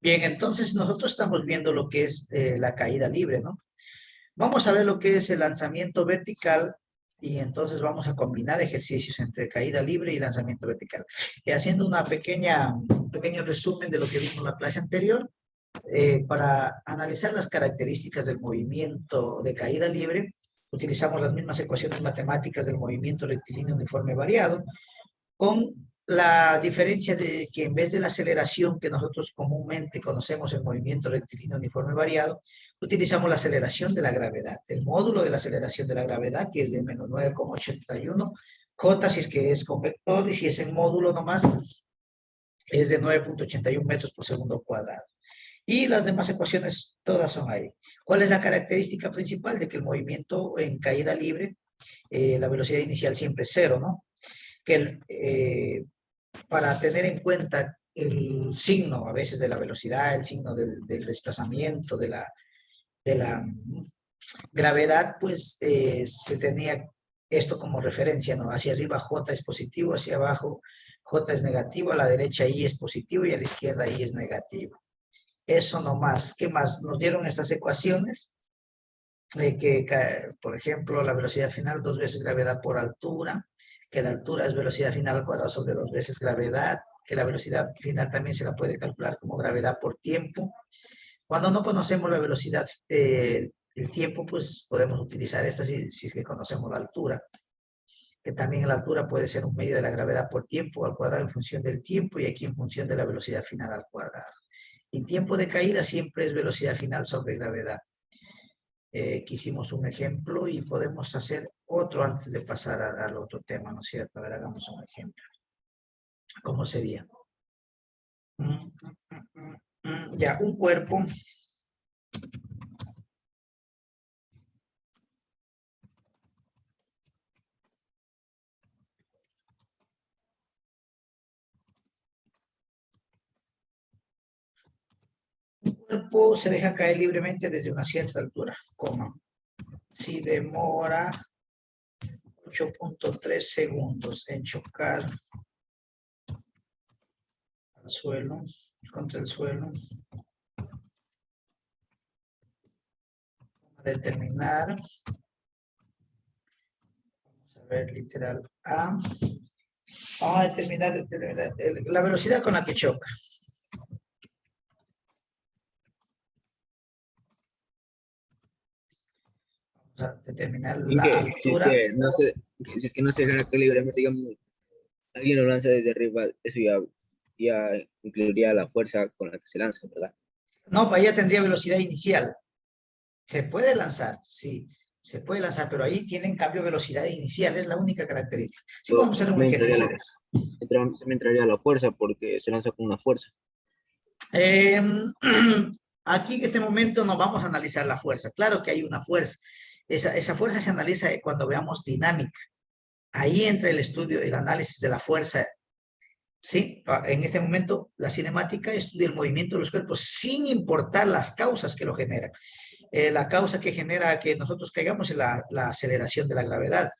Bien, entonces nosotros estamos viendo lo que es la caída libre, ¿no? Vamos a ver lo que es el lanzamiento vertical y entonces vamos a combinar ejercicios entre caída libre y lanzamiento vertical. Y haciendo un pequeño resumen de lo que vimos en la clase anterior, para analizar las características del movimiento de caída libre, utilizamos las mismas ecuaciones matemáticas del movimiento rectilíneo uniforme variado, con la diferencia de que en vez de la aceleración que nosotros comúnmente conocemos en movimiento rectilíneo uniforme variado, utilizamos la aceleración de la gravedad, el módulo de la aceleración de la gravedad, que es de menos 9,81, J si es que es con vector, y si es en módulo nomás, es de 9,81 metros por segundo cuadrado. Y las demás ecuaciones todas son ahí. ¿Cuál es la característica principal? De que el movimiento en caída libre, la velocidad inicial siempre es cero, ¿no? Que para tener en cuenta el signo a veces de la velocidad, el signo del desplazamiento, de la gravedad, pues se tenía esto como referencia, ¿no? Hacia arriba J es positivo, hacia abajo J es negativo, a la derecha I es positivo y a la izquierda I es negativo. Eso nomás. ¿Qué más? Nos dieron estas ecuaciones, por ejemplo, la velocidad final 2 veces gravedad por altura, que la altura es velocidad final al cuadrado sobre 2 veces gravedad, que la velocidad final también se la puede calcular como gravedad por tiempo. Cuando no conocemos la velocidad, el tiempo, pues podemos utilizar esta si es que conocemos la altura, que también la altura puede ser un medio de la gravedad por tiempo al cuadrado en función del tiempo y aquí en función de la velocidad final al cuadrado. Y tiempo de caída siempre es velocidad final sobre gravedad. Aquí hicimos un ejemplo y podemos hacer otro antes de pasar al otro tema, ¿no es cierto? A ver, hagamos un ejemplo. ¿Cómo sería? Ya, un cuerpo. Un cuerpo se deja caer libremente desde una cierta altura, coma. Si demora 8,3 segundos en chocar al suelo, contra el suelo, determinar, vamos a ver, literal A, vamos a determinar la velocidad con la que choca. Vamos a determinar la altura. Si es que no se deja caer libremente, digamos, alguien lo lanza desde arriba, eso ya incluiría la fuerza con la que se lanza, ¿verdad? No, para allá tendría velocidad inicial. Se puede lanzar, sí, se puede lanzar, pero ahí tiene en cambio velocidad inicial, es la única característica. Sí, vamos a hacer un ejercicio. Me entraría la fuerza porque se lanza con una fuerza. Aquí en este momento no vamos a analizar la fuerza. Claro que hay una fuerza. Esa fuerza se analiza cuando veamos dinámica. Ahí entra el estudio, el análisis de la fuerza. Sí, en este momento la cinemática estudia el movimiento de los cuerpos sin importar las causas que lo generan. La causa que genera que nosotros caigamos es la aceleración de la gravedad.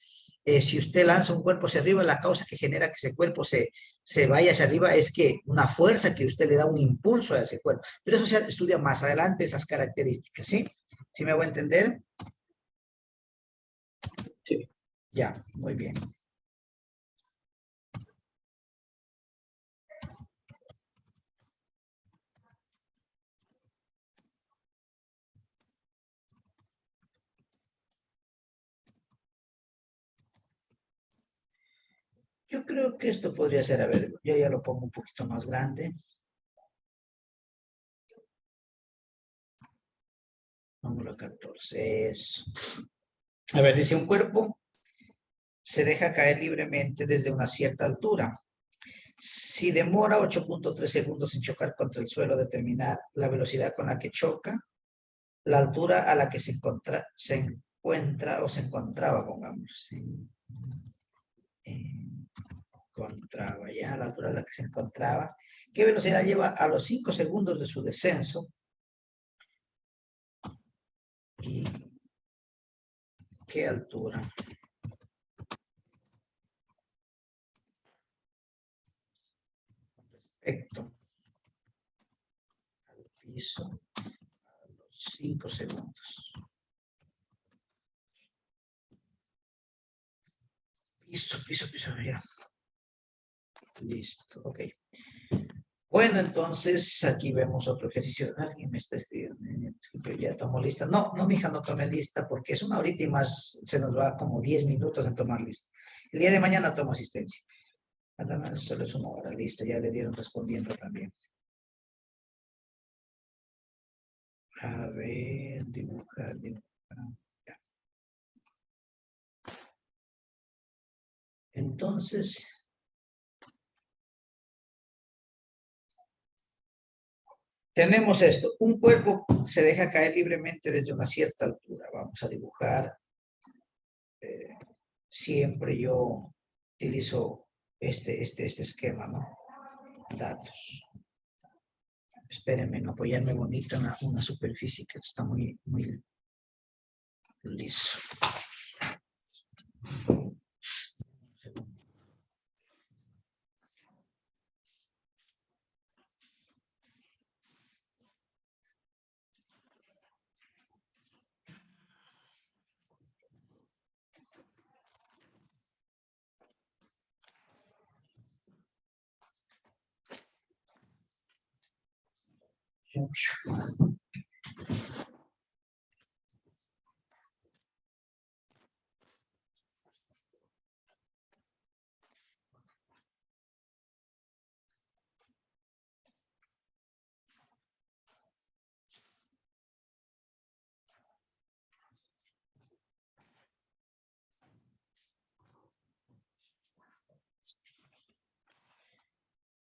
Si usted lanza un cuerpo hacia arriba, la causa que genera que ese cuerpo se vaya hacia arriba es que una fuerza que usted le da un impulso a ese cuerpo. Pero eso se estudia más adelante, esas características, ¿sí? ¿Sí me voy a entender? Sí. Ya, muy bien. Yo creo que esto podría ser, a ver, yo ya lo pongo un poquito más grande. Número 14 es... A ver, dice un cuerpo se deja caer libremente desde una cierta altura. Si demora 8,3 segundos en chocar contra el suelo, determinar la velocidad con la que choca, la altura a la que se encuentra o se encontraba, pongamos. Encontraba ya, la altura a la que se encontraba. ¿Qué velocidad lleva a los 5 segundos de su descenso? ¿Y qué altura? Respecto Piso a los 5 segundos. Piso, ya. Listo, ok. Bueno, entonces aquí vemos otro ejercicio. Alguien me está escribiendo, pero ya tomo lista. No, mija, no tomé lista porque es una horita y más se nos va como 10 minutos en tomar lista. El día de mañana tomo asistencia. Además, solo es una hora, listo, ya le dieron respondiendo también. A ver, dibujar. Ya. Entonces, tenemos esto. Un cuerpo se deja caer libremente desde una cierta altura. Vamos a dibujar. Siempre yo utilizo este esquema, ¿no? Datos. Espérenme, no apoyarme bonito en una superficie que está muy liso.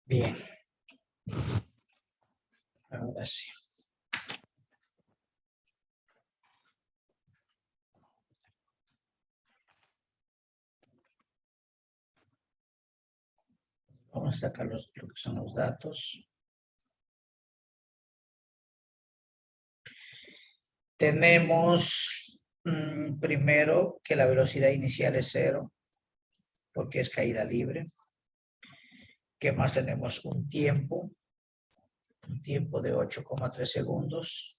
Bien. Ahora sí. Vamos a sacar lo que son los datos. Tenemos primero que la velocidad inicial es 0, porque es caída libre. ¿Qué más tenemos? Un tiempo de 8,3 segundos.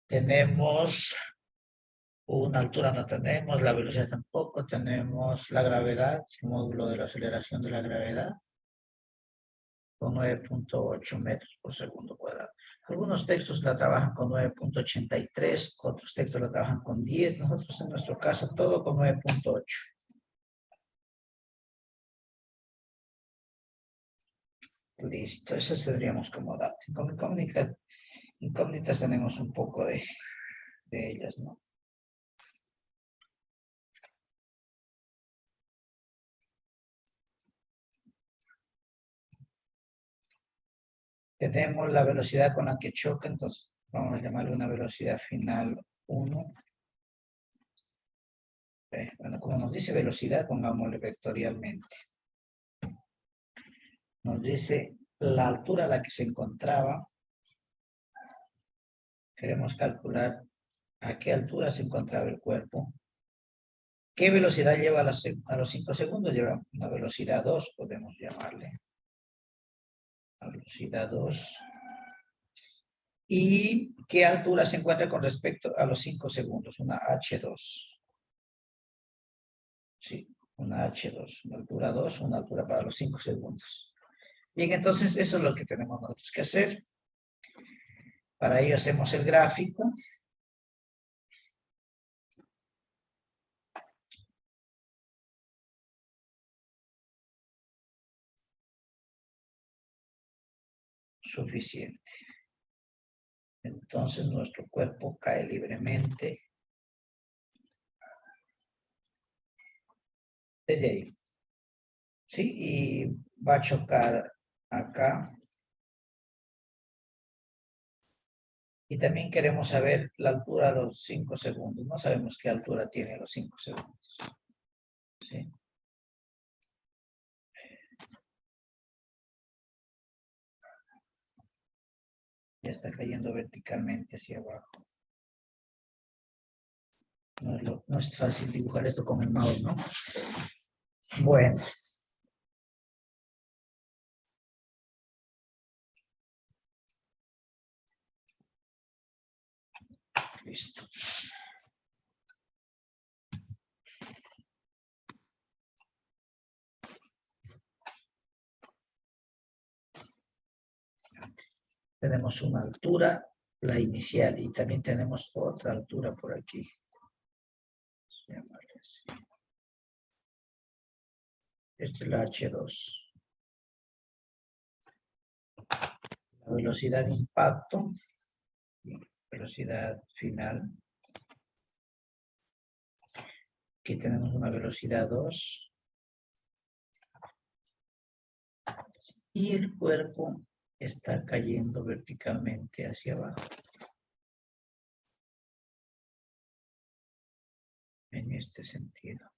Tenemos una altura, no tenemos, la velocidad tampoco, tenemos la gravedad, el módulo de la aceleración de la gravedad, con 9,8 metros por segundo cuadrado. Algunos textos la trabajan con 9,83, otros textos la trabajan con 10, nosotros en nuestro caso todo con 9,8. Listo, eso tendríamos como dato. Con incógnitas tenemos un poco de ellas, ¿no? Tenemos la velocidad con la que choca, entonces vamos a llamarle una velocidad final 1. Bueno, como nos dice velocidad, pongámosle vectorialmente. Nos dice la altura a la que se encontraba. Queremos calcular a qué altura se encontraba el cuerpo. ¿Qué velocidad lleva a los 5 segundos? Lleva una velocidad 2, podemos llamarle. La velocidad 2. ¿Y qué altura se encuentra con respecto a los 5 segundos? Una H2. Sí, una H2, una altura 2, una altura para los 5 segundos. Bien, entonces eso es lo que tenemos nosotros que hacer. Para ello hacemos el gráfico. Suficiente. Entonces nuestro cuerpo cae libremente desde ahí. ¿Sí? Y va a chocar acá. Y también queremos saber la altura a los 5 segundos. No sabemos qué altura tiene a los 5 segundos. ¿Sí? Ya está cayendo verticalmente hacia abajo. No es fácil dibujar esto con el mouse, ¿no? Bueno. Listo. Tenemos una altura, la inicial, y también tenemos otra altura por aquí. Esta es la H2. La velocidad de impacto, velocidad final. Aquí tenemos una velocidad 2. Y el cuerpo está cayendo verticalmente hacia abajo. En este sentido.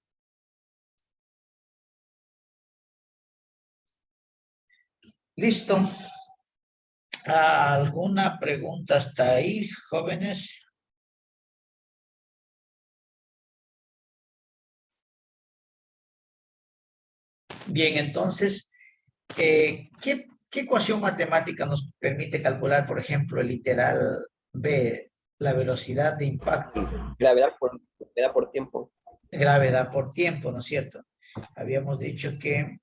Listo. ¿Alguna pregunta hasta ahí, jóvenes? Bien, entonces, ¿qué ecuación matemática nos permite calcular, por ejemplo, el literal B, la velocidad de impacto? Gravedad por tiempo. Gravedad por tiempo, ¿no es cierto? Habíamos dicho que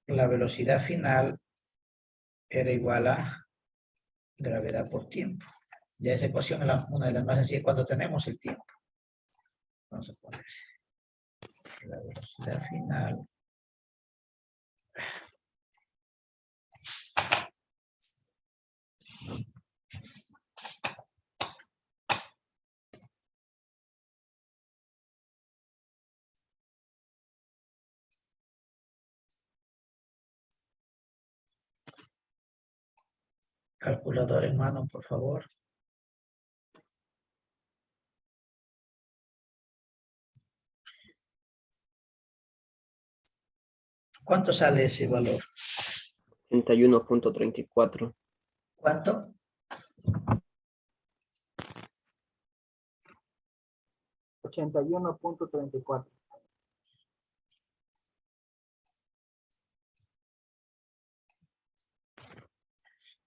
la velocidad final era igual a gravedad por tiempo. Ya esa ecuación es una de las más sencillas cuando tenemos el tiempo. Vamos a poner la velocidad final. Calculador en mano, por favor. ¿Cuánto sale ese valor? 81.34. ¿Cuánto? 81.34.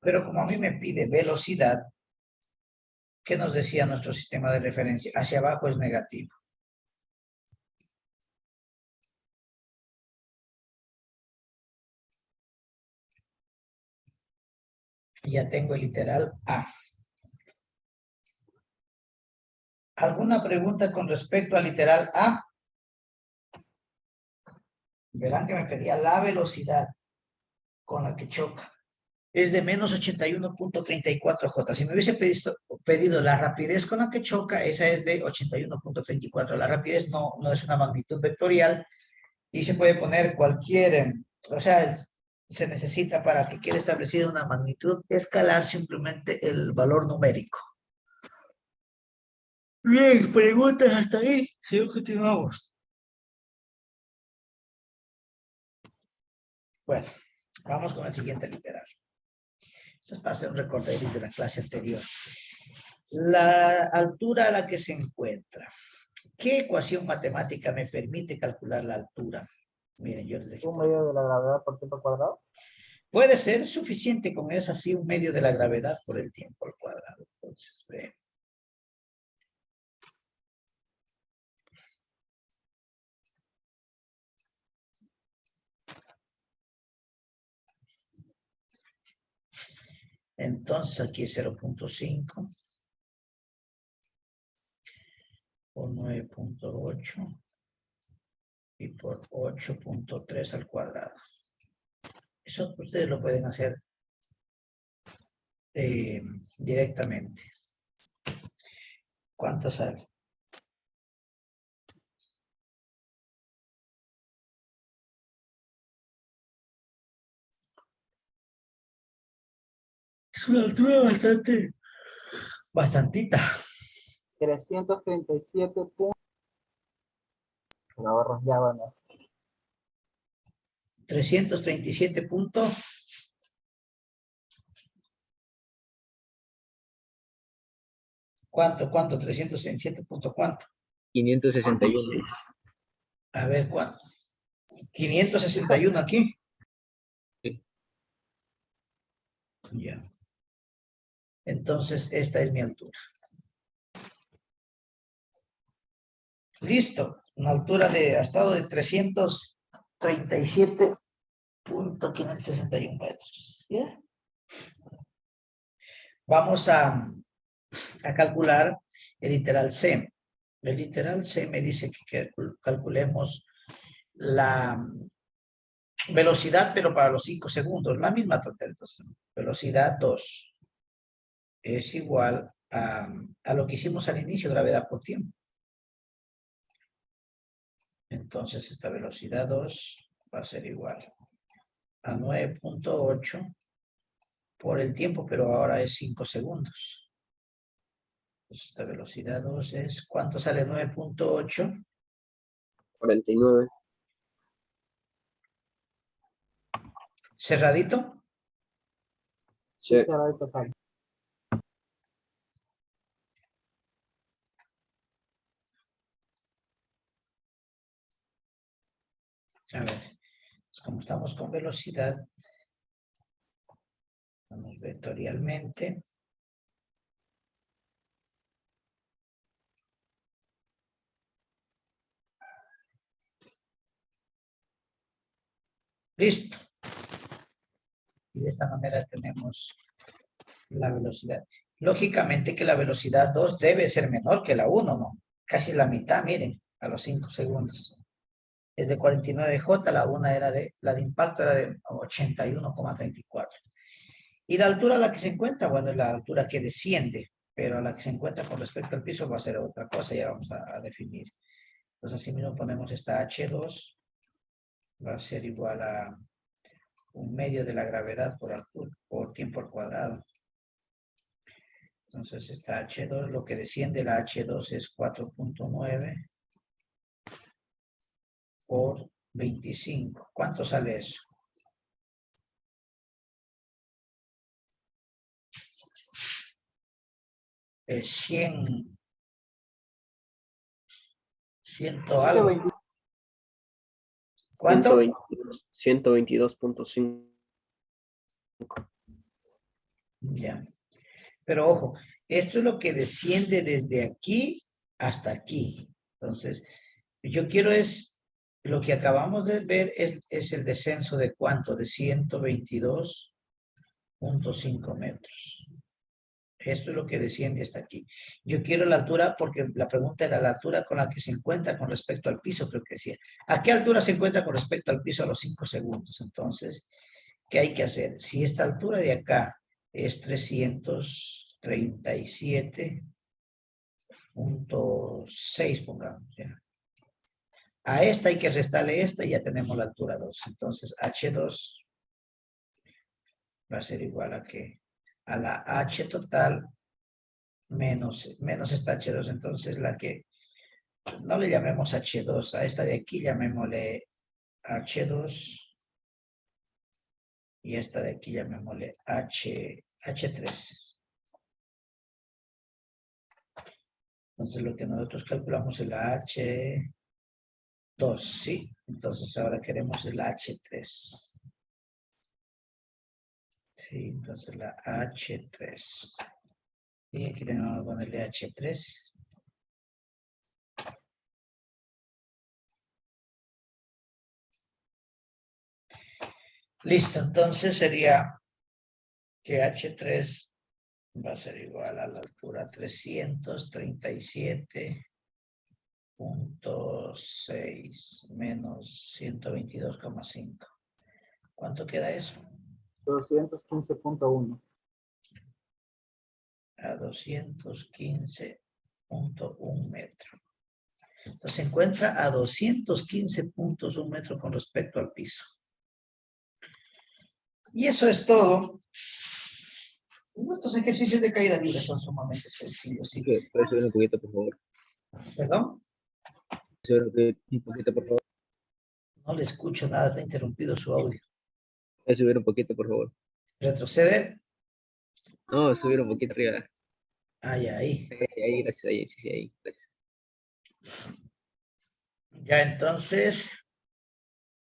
Pero como a mí me pide velocidad, ¿qué nos decía nuestro sistema de referencia? Hacia abajo es negativo. Ya tengo el literal A. ¿Alguna pregunta con respecto al literal A? Verán que me pedía la velocidad con la que choca. Es de menos 81.34 J. Si me hubiese pedido la rapidez con la que choca, esa es de 81.34. La rapidez no es una magnitud vectorial y se puede poner cualquier, o sea, se necesita para que quede establecida una magnitud escalar simplemente el valor numérico. Bien, preguntas hasta ahí. Sí, continuamos. Bueno, vamos con el siguiente literal. Esto es para hacer un recorderis de la clase anterior. La altura a la que se encuentra. ¿Qué ecuación matemática me permite calcular la altura? Miren, yo les dejé Un medio de la gravedad por tiempo cuadrado. Puede ser suficiente con eso, así, un medio de la gravedad por el tiempo al cuadrado. Entonces, ve. Entonces, aquí es 0.5 por 9.8 y por 8.3 al cuadrado. Eso ustedes lo pueden hacer directamente. ¿Cuánto sale? Es una altura bastantita. 337 puntos. Lo ahorros ya, bueno. 337 puntos. ¿Cuánto? 337 puntos, ¿cuánto? 561. A ver, ¿cuánto? 561 aquí. Sí. Ya. Entonces, esta es mi altura. Listo. Una altura de, ha estado de 337.561 metros. ¿Ya? Vamos a calcular el literal C. El literal C me dice que calculemos la velocidad, pero para los 5 segundos. La misma tontería. Entonces, velocidad 2 es igual a lo que hicimos al inicio, gravedad por tiempo. Entonces, esta velocidad 2 va a ser igual a 9.8 por el tiempo, pero ahora es 5 segundos. Entonces, esta velocidad 2 es, ¿cuánto sale 9.8? 49. ¿Cerradito? Sí. Cerradito sale. A ver, como estamos con velocidad, vamos vectorialmente. Listo. Y de esta manera tenemos la velocidad. Lógicamente que la velocidad 2 debe ser menor que la 1, ¿no? Casi la mitad, miren, a los 5 segundos. Es de 49J, la de impacto era de 81,34. Y la altura a la que se encuentra, bueno, es la altura que desciende, pero a la que se encuentra con respecto al piso va a ser otra cosa, ya vamos a definir. Entonces, así mismo ponemos esta H2, va a ser igual a 1/2 de la gravedad por tiempo al cuadrado. Entonces, esta H2, lo que desciende la H2 es 4.9 por 25. ¿Cuánto sale eso? Es 100 algo. ¿Cuánto? 122.5. Ya. Pero ojo, esto es lo que desciende desde aquí hasta aquí. Entonces, yo quiero lo que acabamos de ver es el descenso de ¿cuánto? De 122.5 metros. Esto es lo que desciende hasta aquí. Yo quiero la altura porque la pregunta era la altura con la que se encuentra con respecto al piso, creo que decía. ¿A qué altura se encuentra con respecto al piso a los 5 segundos? Entonces, ¿qué hay que hacer? Si esta altura de acá es 337.6, pongamos ya. A esta hay que restarle esta y ya tenemos la altura 2. Entonces, H2 va a ser igual a que a la H total menos esta H2. Entonces, la que no le llamemos H2, a esta de aquí llamémosle H2 y esta de aquí llamémosle H3. Entonces, lo que nosotros calculamos es la H2, ¿sí? Entonces, ahora queremos el H3. Sí, entonces la H3. Y aquí tenemos que ponerle H3. Listo, entonces sería que H3 va a ser igual a la altura 337.6 menos 122,5. ¿Cuánto queda eso? 215.1. A 215.1 metros. Entonces se encuentra a 215.1 metros con respecto al piso. Y eso es todo. Nuestros ejercicios de caída libre son sumamente sencillos. ¿Sí? ¿Puedes subir un poquito, por favor? ¿Perdón? ¿Puedes subir un poquito, por favor? No le escucho nada, está interrumpido su audio. ¿Puedes subir un poquito, por favor? Retroceder. No, subir un poquito arriba. Ahí. Ahí, gracias, ahí, sí, ahí, gracias. Ya entonces,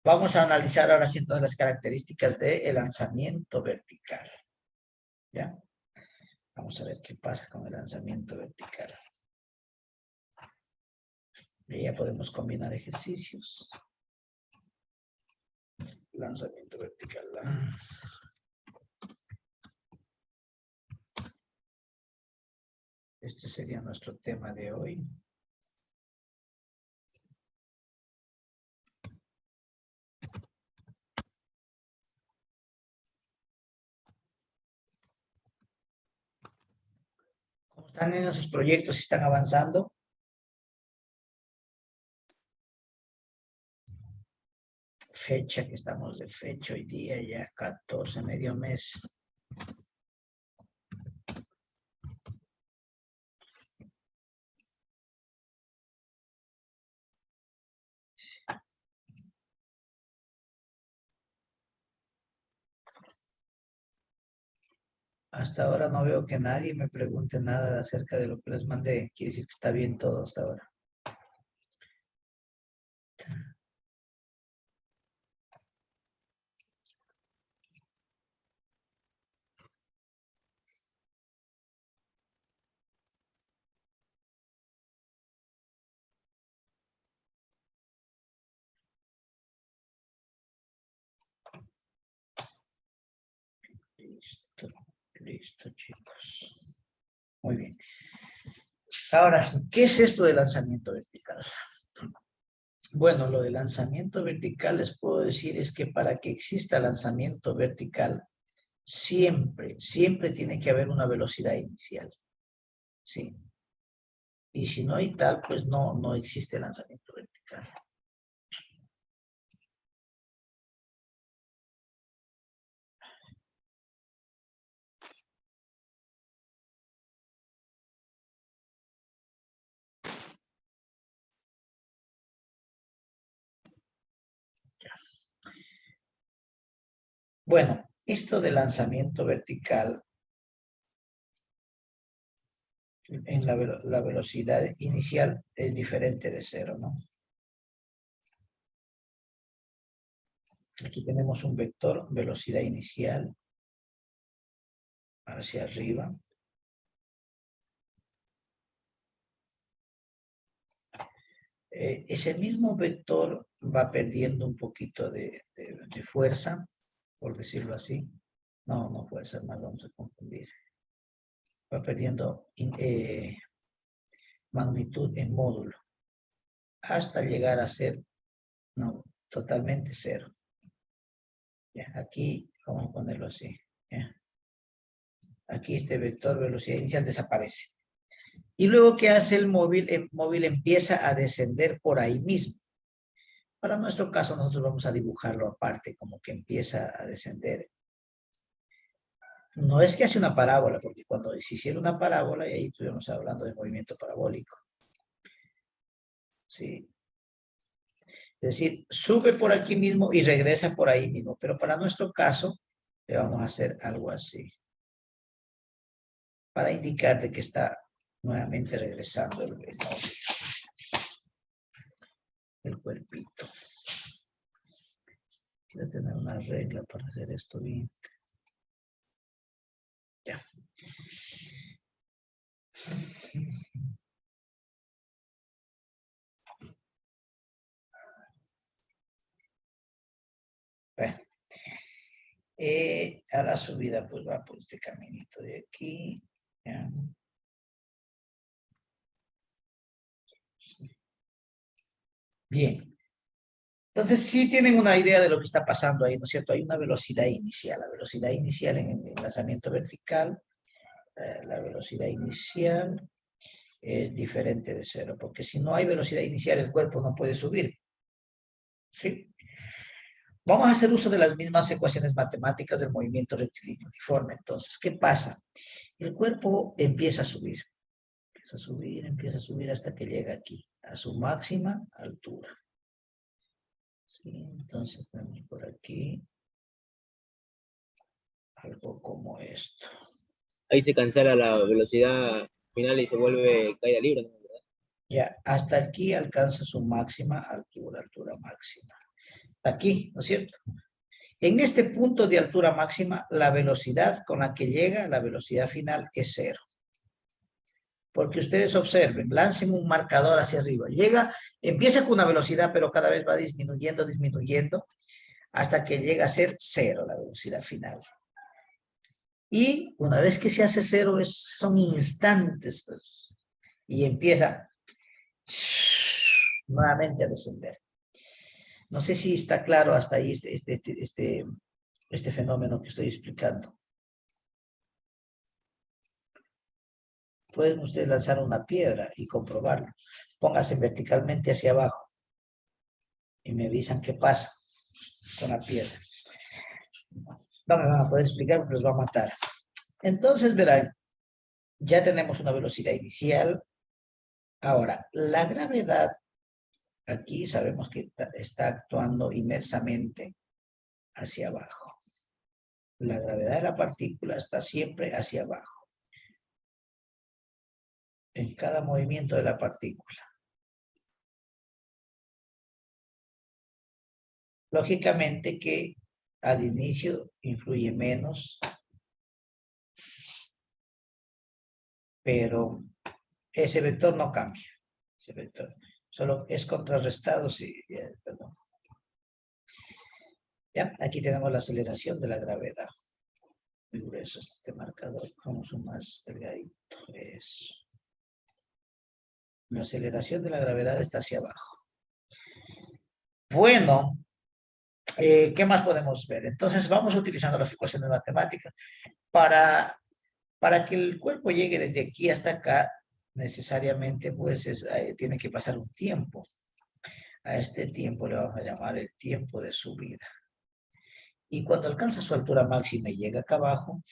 vamos a analizar ahora sí todas las características del lanzamiento vertical. ¿Ya? Vamos a ver qué pasa con el lanzamiento vertical. Y ya podemos combinar ejercicios. Lanzamiento vertical. Este sería nuestro tema de hoy. ¿Cómo están en esos proyectos? ¿Están avanzando? Fecha, que estamos de fecha hoy día, ya 14, medio mes. Hasta ahora no veo que nadie me pregunte nada acerca de lo que les mandé. Quiere decir que está bien todo hasta ahora. Listo, listo, chicos. Muy bien. Ahora, ¿qué es esto de lanzamiento vertical? Bueno, lo de lanzamiento vertical les puedo decir es que para que exista lanzamiento vertical, siempre tiene que haber una velocidad inicial. Sí. Y si no hay tal, pues no existe lanzamiento vertical. Bueno, esto de lanzamiento vertical en la velocidad inicial es diferente de cero, ¿no? Aquí tenemos un vector, velocidad inicial, hacia arriba. Ese mismo vector va perdiendo un poquito de fuerza, por decirlo así. No fuerza, más vamos a confundir. Va perdiendo magnitud en módulo, hasta llegar a ser, totalmente cero. Ya, aquí vamos a ponerlo así. Ya. Aquí este vector velocidad inicial desaparece. Y luego, ¿qué hace el móvil? El móvil empieza a descender por ahí mismo. Para nuestro caso, nosotros vamos a dibujarlo aparte, como que empieza a descender. No es que hace una parábola, porque cuando se hiciera una parábola, y ahí estuvimos hablando de movimiento parabólico. ¿Sí? Es decir, sube por aquí mismo y regresa por ahí mismo. Pero para nuestro caso, le vamos a hacer algo así. Para indicarte que está nuevamente regresando el móvil. El cuerpito. Quiero tener una regla para hacer esto bien. Ya. Bueno. A la subida pues va por este caminito de aquí. Ya. Bien. Entonces sí tienen una idea de lo que está pasando ahí, ¿no es cierto? Hay una velocidad inicial. La velocidad inicial en el lanzamiento vertical, la velocidad inicial es diferente de cero, porque si no hay velocidad inicial el cuerpo no puede subir. ¿Sí? Vamos a hacer uso de las mismas ecuaciones matemáticas del movimiento rectilíneo uniforme. Entonces, ¿qué pasa? El cuerpo empieza a subir. Empieza a subir hasta que llega aquí, a su máxima altura. Sí, entonces tenemos por aquí algo como esto. Ahí se cancela la velocidad final y se vuelve caída libre, ¿no? Ya, hasta aquí alcanza su máxima altura, altura máxima. Aquí, ¿no es cierto? En este punto de altura máxima, la velocidad con la que llega, la velocidad final, es cero. Porque ustedes observen, lancen un marcador hacia arriba. Empieza con una velocidad, pero cada vez va disminuyendo, disminuyendo, hasta que llega a ser 0 la velocidad final. Y una vez que se hace 0, son instantes, pues, y empieza nuevamente a descender. No sé si está claro hasta ahí este fenómeno que estoy explicando. Pueden ustedes lanzar una piedra y comprobarlo. Póngase verticalmente hacia abajo y me avisan qué pasa con la piedra. No me van a poder explicar porque los va a matar. Entonces, verán, ya tenemos una velocidad inicial. Ahora, la gravedad, aquí sabemos que está actuando inmersamente hacia abajo. La gravedad de la partícula está siempre hacia abajo, en cada movimiento de la partícula. Lógicamente que al inicio influye menos, pero ese vector no cambia. Ese vector solo es contrarrestado. Perdón. Ya, aquí tenemos la aceleración de la gravedad. Muy grueso este marcador. Vamos un más delgadito. Eso. La aceleración de la gravedad está hacia abajo. Bueno, ¿qué más podemos ver? Entonces vamos utilizando las ecuaciones matemáticas para que el cuerpo llegue desde aquí hasta acá. Necesariamente pues tiene que pasar un tiempo. A este tiempo le vamos a llamar el tiempo de subida. Y cuando alcanza su altura máxima y llega acá abajo,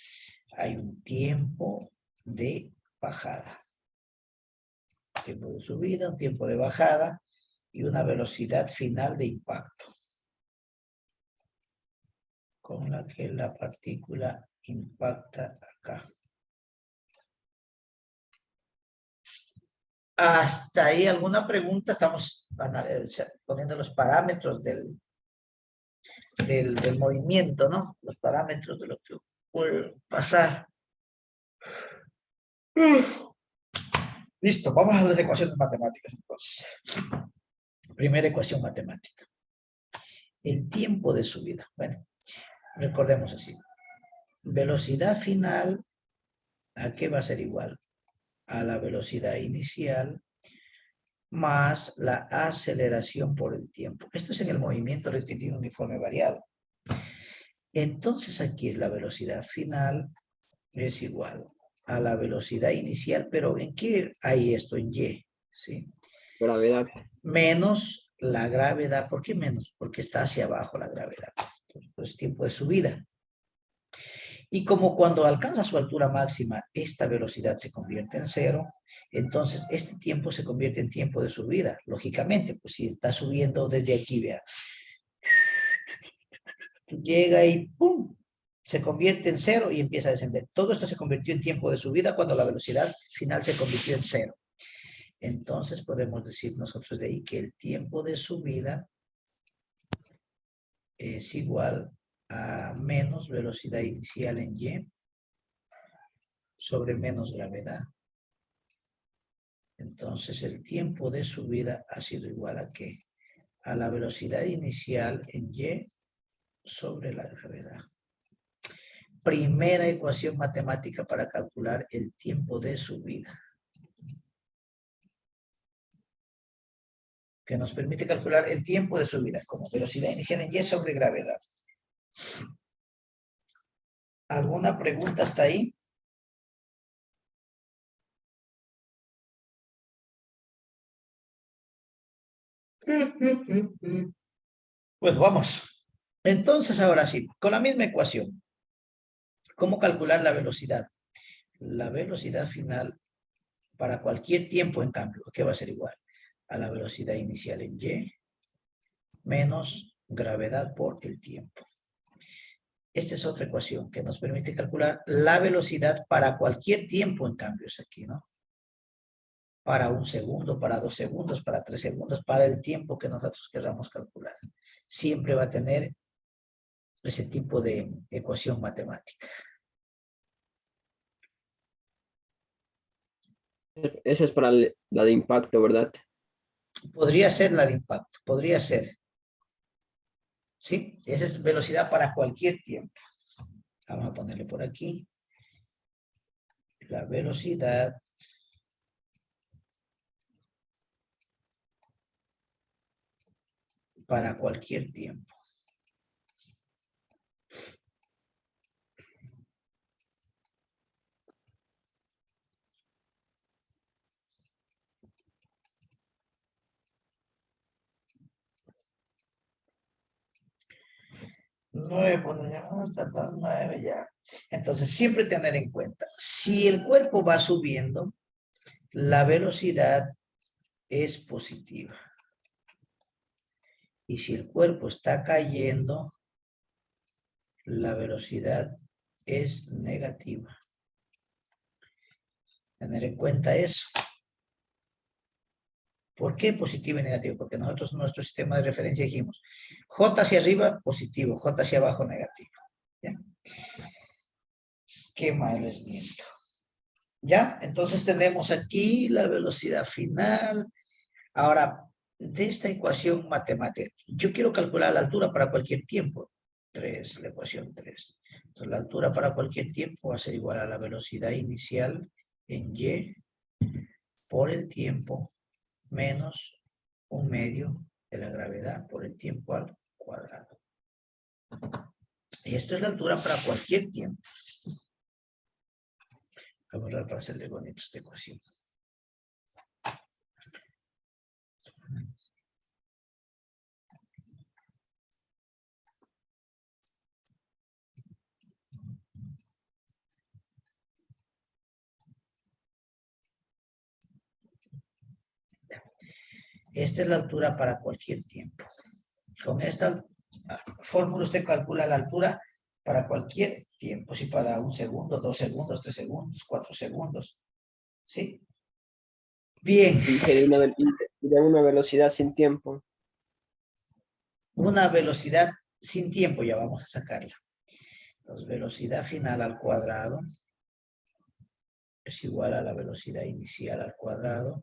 hay un tiempo de bajada. Tiempo de subida, un tiempo de bajada y una velocidad final de impacto con la que la partícula impacta acá. ¿Hasta ahí alguna pregunta? Estamos poniendo los parámetros del movimiento, ¿no? Los parámetros de lo que puede pasar. Listo, vamos a las ecuaciones matemáticas entonces. Primera ecuación matemática. El tiempo de subida. Bueno, recordemos así. Velocidad final, ¿a qué va a ser igual? A la velocidad inicial más la aceleración por el tiempo. Esto es en el movimiento rectilíneo uniforme variado. Entonces aquí la velocidad final es igual a la velocidad inicial, pero ¿en qué hay esto? En Y, ¿sí? Gravedad. Menos la gravedad. ¿Por qué menos? Porque está hacia abajo la gravedad. Entonces, tiempo de subida. Y como cuando alcanza su altura máxima, esta velocidad se convierte en 0, entonces este tiempo se convierte en tiempo de subida. Lógicamente, pues si está subiendo desde aquí, vea. Llega y ¡pum! Se convierte en 0 y empieza a descender. Todo esto se convirtió en tiempo de subida cuando la velocidad final se convirtió en 0. Entonces podemos decir nosotros de ahí que el tiempo de subida es igual a menos velocidad inicial en Y sobre menos gravedad. Entonces el tiempo de subida ha sido igual a ¿qué? A la velocidad inicial en Y sobre la gravedad. Primera ecuación matemática para calcular el tiempo de subida, que nos permite calcular el tiempo de subida como velocidad inicial en Y sobre gravedad. ¿Alguna pregunta hasta ahí? Bueno, vamos. Entonces, ahora sí, con la misma ecuación, ¿cómo calcular la velocidad? La velocidad final para cualquier tiempo, en cambio, ¿qué va a ser igual? A la velocidad inicial en Y menos gravedad por el tiempo. Esta es otra ecuación que nos permite calcular la velocidad para cualquier tiempo, en cambio, es aquí, ¿no? Para 1 segundo, para 2 segundos, para 3 segundos, para el tiempo que nosotros queramos calcular. Siempre va a tener ese tipo de ecuación matemática. Esa es para la de impacto, ¿verdad? Podría ser la de impacto, podría ser. ¿Sí? Esa es velocidad para cualquier tiempo. Vamos a ponerle por aquí. La velocidad para cualquier tiempo. Nueve ya. Entonces, siempre tener en cuenta, si el cuerpo va subiendo, la velocidad es positiva. Y si el cuerpo está cayendo, la velocidad es negativa. Tener en cuenta eso. ¿Por qué positivo y negativo? Porque nosotros en nuestro sistema de referencia dijimos, J hacia arriba, positivo, J hacia abajo, negativo. ¿Ya? ¿Qué más les miento? ¿Ya? Entonces tenemos aquí la velocidad final. Ahora, de esta ecuación matemática, yo quiero calcular la altura para cualquier tiempo. 3, la ecuación 3. Entonces, la altura para cualquier tiempo va a ser igual a la velocidad inicial en Y por el tiempo menos 1/2 de la gravedad por el tiempo al cuadrado. Y esto es la altura para cualquier tiempo. Voy a borrar para hacerle bonito esta ecuación. Esta es la altura para cualquier tiempo. Con esta fórmula usted calcula la altura para cualquier tiempo. Si para 1 segundo, 2 segundos, 3 segundos, 4 segundos. ¿Sí? Bien. Y de una velocidad sin tiempo. Una velocidad sin tiempo, ya vamos a sacarla. Entonces, velocidad final al cuadrado es igual a la velocidad inicial al cuadrado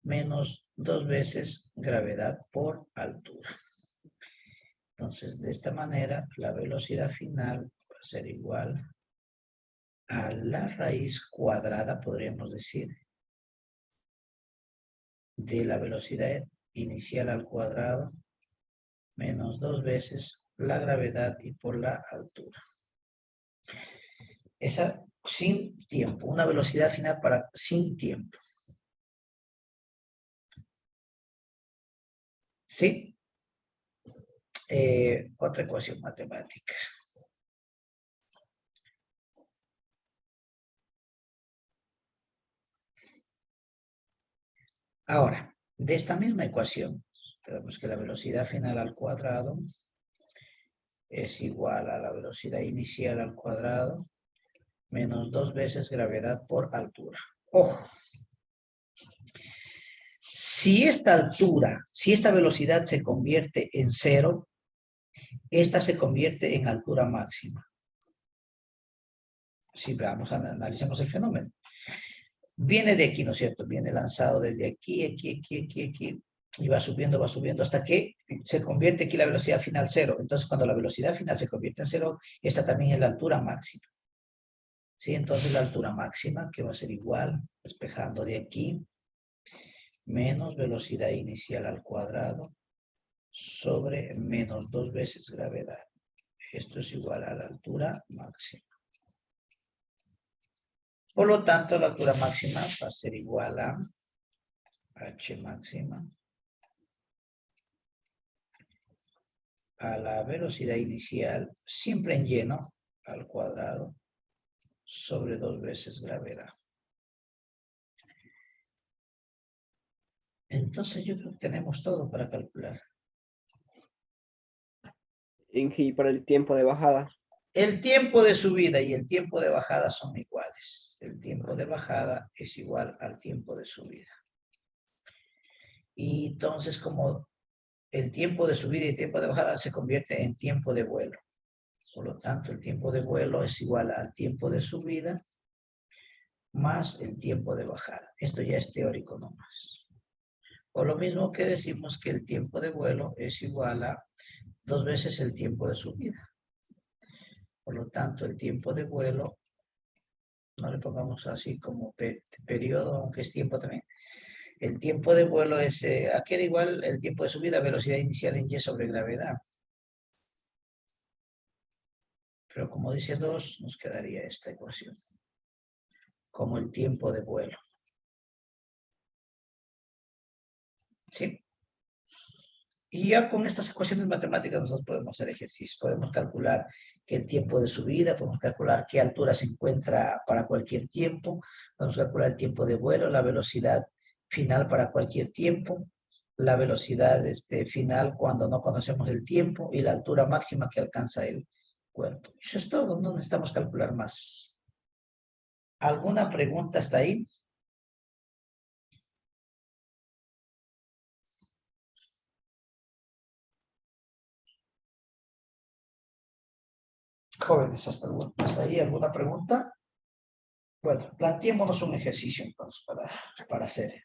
menos 2 veces gravedad por altura. Entonces, de esta manera, la velocidad final va a ser igual a la raíz cuadrada, podríamos decir, de la velocidad inicial al cuadrado menos 2 veces la gravedad y por la altura. Esa sin tiempo, una velocidad final para sin tiempo. ¿Sí? Otra ecuación matemática. Ahora, de esta misma ecuación, tenemos que la velocidad final al cuadrado es igual a la velocidad inicial al cuadrado menos 2 veces gravedad por altura. Ojo. Si esta altura, si esta velocidad se convierte en 0, esta se convierte en altura máxima. Si veamos, analicemos el fenómeno. Viene de aquí, ¿no es cierto? Viene lanzado desde aquí, aquí, y va subiendo hasta que se convierte aquí la velocidad final 0. Entonces, cuando la velocidad final se convierte en 0, esta también es la altura máxima. ¿Sí? Entonces, la altura máxima, que va a ser igual, despejando de aquí, menos velocidad inicial al cuadrado, sobre menos 2 veces gravedad. Esto es igual a la altura máxima. Por lo tanto, la altura máxima va a ser igual a h máxima a la velocidad inicial, siempre en lleno, al cuadrado, sobre 2 veces gravedad. Entonces yo creo que tenemos todo para calcular. Y para el tiempo de bajada. El tiempo de subida y el tiempo de bajada son iguales. El tiempo de bajada es igual al tiempo de subida. Y entonces, como el tiempo de subida y el tiempo de bajada se convierte en tiempo de vuelo. Por lo tanto, el tiempo de vuelo es igual al tiempo de subida más el tiempo de bajada. Esto ya es teórico nomás. O lo mismo que decimos que el tiempo de vuelo es igual a 2 veces el tiempo de subida. Por lo tanto, el tiempo de vuelo, no le pongamos así como periodo, aunque es tiempo también. El tiempo de vuelo es, aquí era igual el tiempo de subida, velocidad inicial en y sobre gravedad. Pero como dice 2, nos quedaría esta ecuación. Como el tiempo de vuelo. ¿Sí? Y ya con estas ecuaciones matemáticas nosotros podemos hacer ejercicios. Podemos calcular que el tiempo de subida, podemos calcular qué altura se encuentra para cualquier tiempo, podemos calcular el tiempo de vuelo, la velocidad final para cualquier tiempo, la velocidad final cuando no conocemos el tiempo y la altura máxima que alcanza el cuerpo. Eso es todo, no necesitamos calcular más. ¿Alguna pregunta hasta ahí? Jóvenes, hasta ahí, ¿alguna pregunta? Bueno, planteémonos un ejercicio entonces para hacer.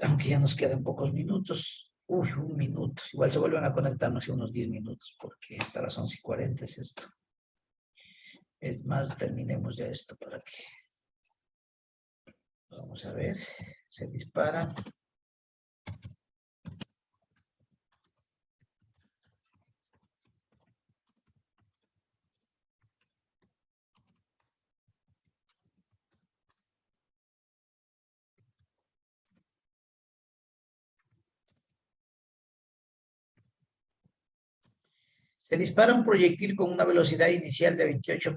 Aunque ya nos quedan pocos minutos. Uy, un minuto. Igual se vuelven a conectarnos en unos 10 minutos, porque hasta las 11:40 es esto. Es más, terminemos ya esto para que... Vamos a ver. Se dispara. Se dispara un proyectil con una velocidad inicial de 28